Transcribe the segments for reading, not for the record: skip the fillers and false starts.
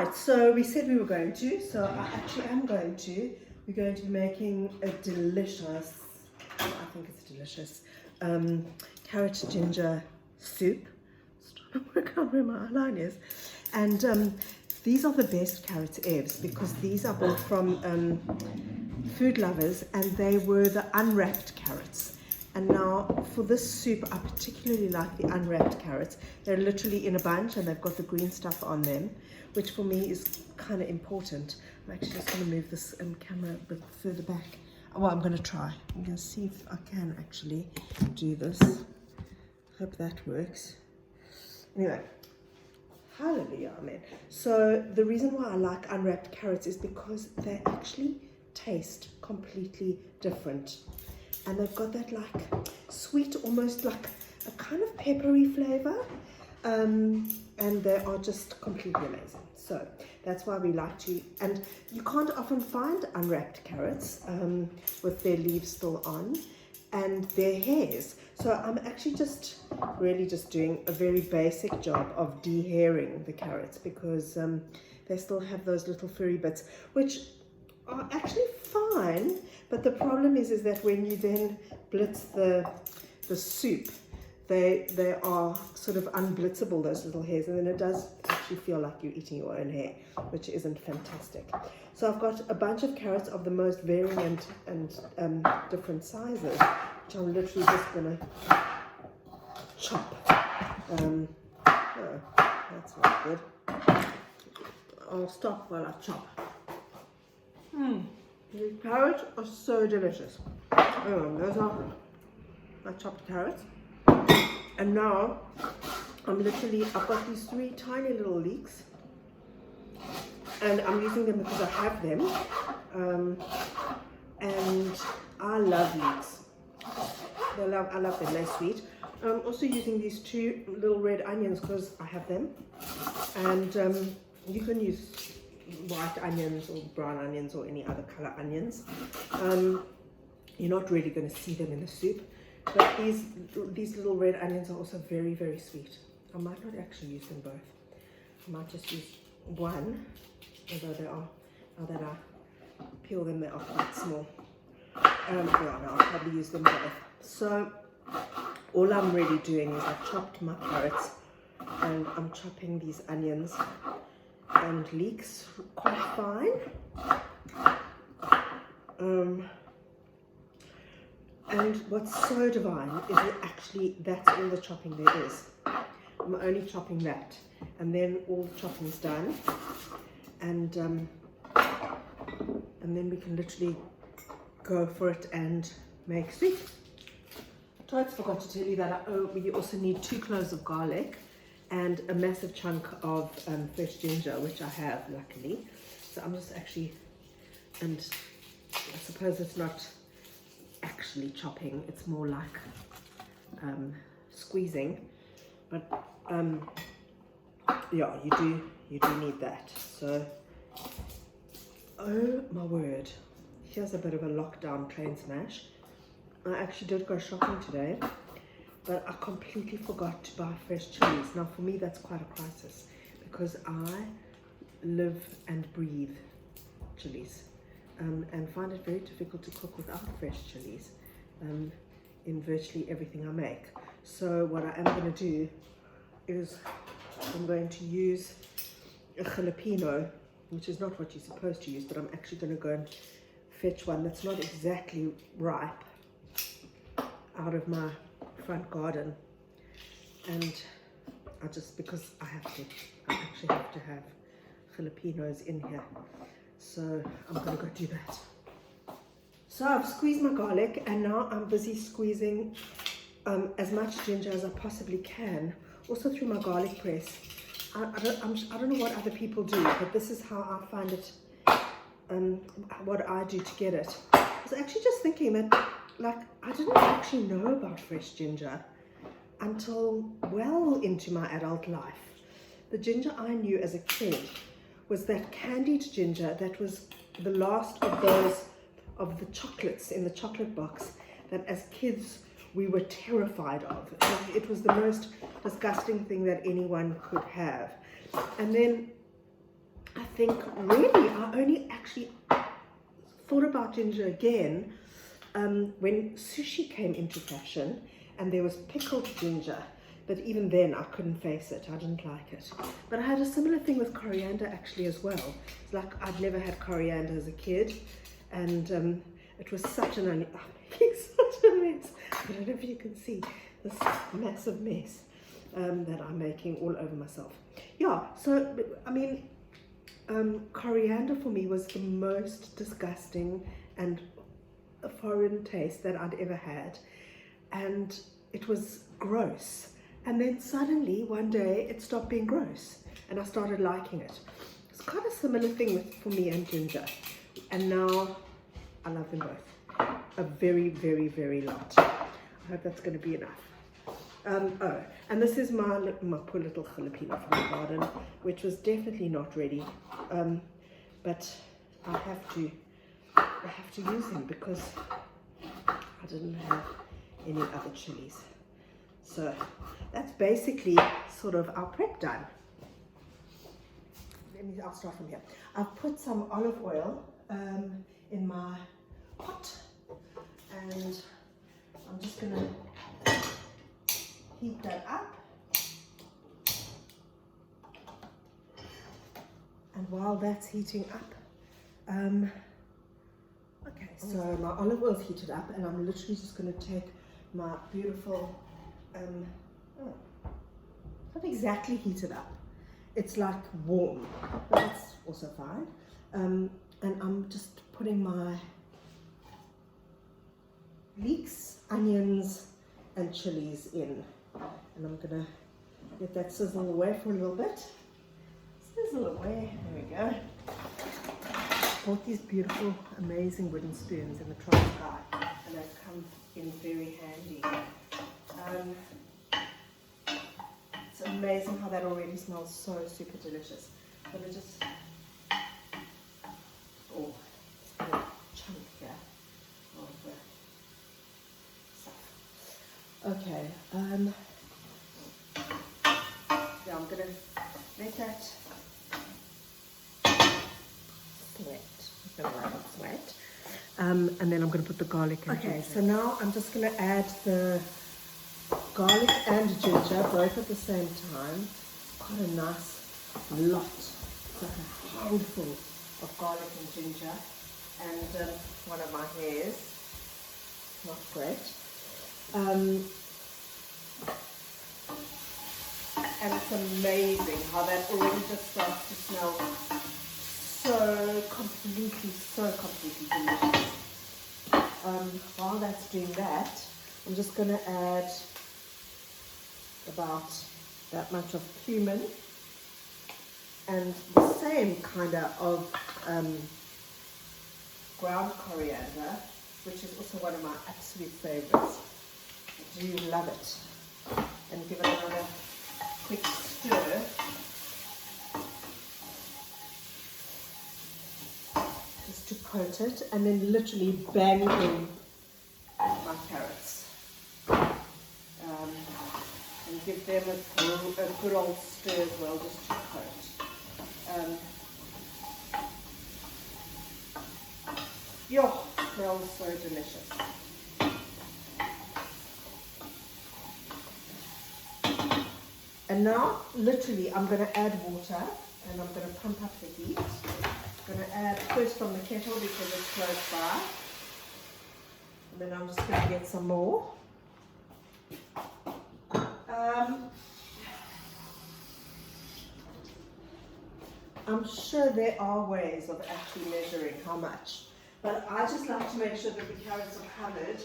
Right, so we said we were going to, so I actually am going to. We're going to be making a delicious, I think it's delicious, carrot ginger soup. Just trying to work out where my line is. And these are the best carrot herbs because these are bought from Food Lovers, and they were the unwrapped carrots. And now for this soup, I particularly like the unwrapped carrots. They're literally in a bunch and they've got the green stuff on them, which for me is kind of important. I'm actually just going to move this camera a bit further back. Well, I'm going to try. I'm going to see if I can actually do this. Hope that works. Anyway, hallelujah, amen. So the reason why I like unwrapped carrots is because they actually taste completely different. And they've got that like sweet, almost like a kind of peppery flavor. And they are just completely amazing. So that's why we like to, and you can't often find unwrapped carrots with their leaves still on and their hairs. So I'm actually really just doing a very basic job of de-hairing the carrots because they still have those little furry bits, which are actually fine, but the problem is that when you then blitz the soup, they are sort of unblitzable, those little hairs, and then it does actually feel like you're eating your own hair, which isn't fantastic. So I've got a bunch of carrots of the most varying and different sizes, which I'm literally just gonna chop. Oh, that's not good. I'll stop while I chop. These carrots are so delicious. Those are my chopped carrots. And now I've got these 3 tiny little leeks. And I'm using them because I have them. And I love leeks. I love them, they're sweet. I'm also using these 2 little red onions because I have them. And you can use white onions or brown onions or any other color onions. You're not really going to see them in the soup, but these little red onions are also very, very sweet. I might not actually use them both. I might just use one, although they are, now that I peel them, they are quite small. Yeah, no, I'll probably use them both. So all I'm really doing is I've chopped my carrots and I'm chopping these onions and leeks quite fine. And what's so divine is that actually that's all the chopping there is. I'm only chopping that, and then all the chopping's done, and then we can literally go for it and make soup. Totes forgot to tell you that we also need 2 cloves of garlic and a massive chunk of fresh ginger, which I have luckily. So I'm just actually, and I suppose it's not actually chopping, it's more like squeezing, but yeah, you do need that. So oh my word, here's a bit of a lockdown train smash. I actually did go shopping today, but I completely forgot to buy fresh chilies. Now for me that's quite a crisis because I live and breathe chilies and find it very difficult to cook without fresh chilies in virtually everything I make. So what I am going to do is I'm going to use a jalapeno, which is not what you're supposed to use, but I'm actually going to go and fetch one that's not exactly ripe out of my front garden, and because I actually have to have jalapenos in here, so I'm gonna go do that. So I've squeezed my garlic and now I'm busy squeezing as much ginger as I possibly can, also through my garlic press. I don't know what other people do, but this is how I find it, what I do to get it. I was actually just thinking that, like, I didn't actually know about fresh ginger until well into my adult life. The ginger I knew as a kid was that candied ginger that was the last of the chocolates in the chocolate box that as kids we were terrified of. It was the most disgusting thing that anyone could have. And then I think really I only actually thought about ginger again when sushi came into fashion and there was pickled ginger. But even then I couldn't face it, I didn't like it. But I had a similar thing with coriander actually as well. It's like I'd never had coriander as a kid, and it was such an such a mess. I don't know if you can see this massive mess that I'm making all over myself. Yeah, so I mean, coriander for me was the most disgusting and a foreign taste that I'd ever had, and it was gross. And then suddenly one day it stopped being gross and I started liking it. It's kind of a similar thing for me and ginger, and now I love them both a very, very, very lot. I hope that's going to be enough. Oh, and this is my poor little jalapeno from the garden, which was definitely not ready, but I have to use him because I didn't have any other chilies. So that's basically sort of our prep done. I'll start from here. I've put some olive oil in my pot, and I'm just going to heat that up. And while that's heating up, okay, so my olive oil's heated up, and I'm literally just going to take my beautiful, not exactly heated up, it's like warm, but that's also fine. And I'm just putting my leeks, onions, and chilies in, and I'm gonna let that sizzle away for a little bit. Sizzle away, there we go. Bought these beautiful, amazing wooden spoons in the Trans-Sky, and they've come in very handy. It's amazing how that already smells so super delicious. But it just, oh, it's got a chunk here of the stuff. Okay, yeah, I'm gonna let that sweat. And then I'm going to put the garlic in. Okay, so now I'm just going to add the garlic and ginger both at the same time. Quite a nice lot. It's like a handful of garlic and ginger. And one of my hairs. Not great. And it's amazing how that already just starts to smell so completely delicious. While that's doing that, I'm just going to add about that much of cumin and the same kind of ground coriander, which is also one of my absolute favorites. I do love it. And give it another quick stir. To coat it, and then literally bang in my carrots and give them a good old stir as well, just to coat. Yo, smells so delicious. And now literally I'm going to add water, and I'm going to pump up the heat. I'm going to add first from the kettle because it's close by, and then I'm just going to get some more. I'm sure there are ways of actually measuring how much, but I just like to make sure that the carrots are covered,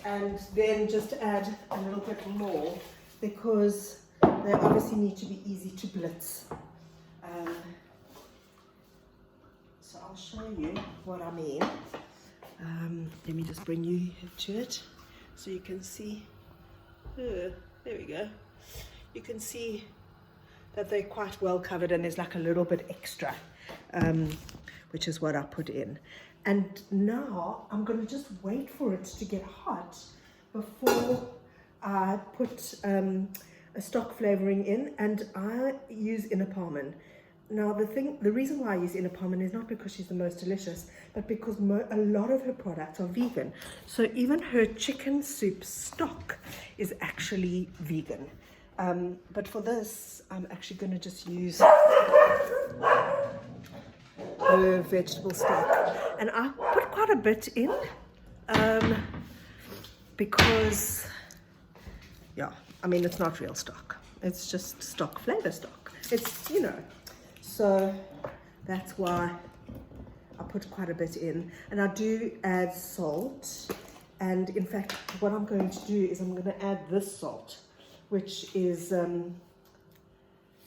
and then just add a little bit more because they obviously need to be easy to blitz. So I'll show you what I mean. Let me just bring you to it so you can see. There we go. You can see that they're quite well covered, and there's like a little bit extra, which is what I put in. And now I'm going to just wait for it to get hot before I put a stock flavoring in, and I use Inner Palmen. Now the reason why I use Ina Palmen is not because she's the most delicious, but because a lot of her products are vegan. So even her chicken soup stock is actually vegan. But for this, I'm actually going to just use her vegetable stock. And I put quite a bit in because, yeah, I mean, it's not real stock. It's just stock, flavor stock. It's, you know. So that's why I put quite a bit in, and I do add salt. And in fact, what I'm going to do is I'm going to add this salt, which is an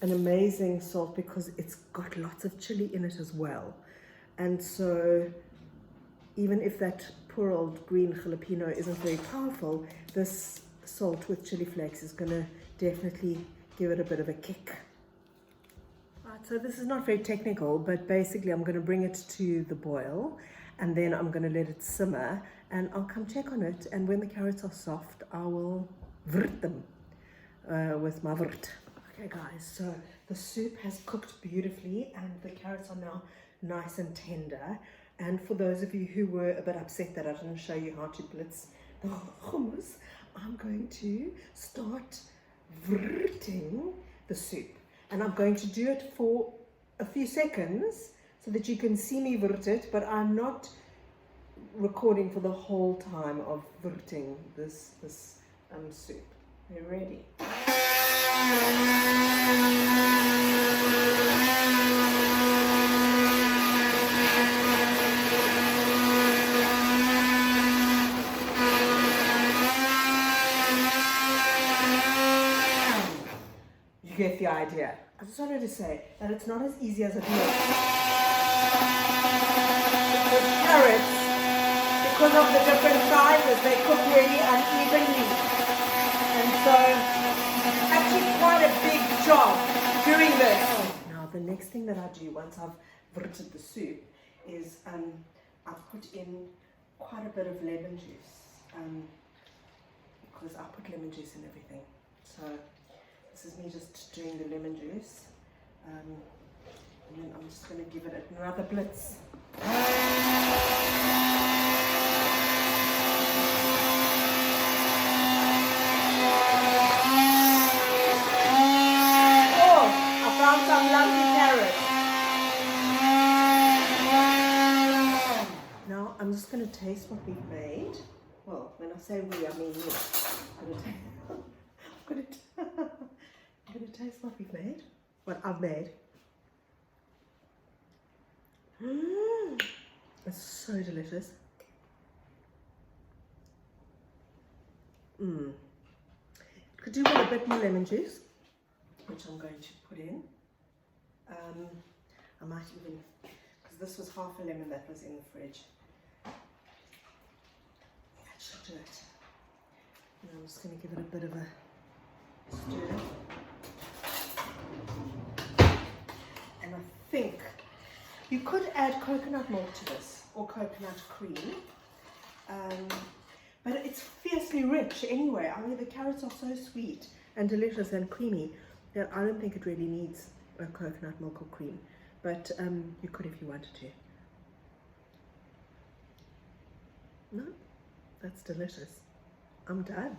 amazing salt because it's got lots of chili in it as well. And so even if that poor old green jalapeno isn't very powerful, this salt with chili flakes is going to definitely give it a bit of a kick. So this is not very technical, but basically I'm going to bring it to the boil and then I'm going to let it simmer and I'll come check on it, and when the carrots are soft I will vrt them with my vrt. Okay guys, so the soup has cooked beautifully and the carrots are now nice and tender. And for those of you who were a bit upset that I didn't show you how to blitz the hummus, I'm going to start vrting the soup. And I'm going to do it for a few seconds so that you can see me vrt it, but I'm not recording for the whole time of vrting this soup. Are you ready? You get the idea. I just wanted to say that it's not as easy as it looks. With carrots, because of the different sizes, they cook really unevenly. And so, it's actually quite a big job doing this. Now, the next thing that I do once I've vrted the soup is I've put in quite a bit of lemon juice. Because I put lemon juice in everything. So, this is me just doing the lemon juice, and then I'm just going to give it another blitz. Oh, I found some lovely carrots. Now I'm just going to taste what we've made. Well, when I say we, I mean me. I'm going to taste what we've made, what I've made. It's so delicious. Could do with a bit more lemon juice, which I'm going to put in. I might even, because this was half a lemon that was in the fridge. That should do it. And I'm just going to give it a bit of a stir. And I think you could add coconut milk to this, or coconut cream, but it's fiercely rich anyway. I mean, the carrots are so sweet and delicious and creamy that I don't think it really needs a coconut milk or cream, but you could if you wanted to. No, that's delicious. I'm done.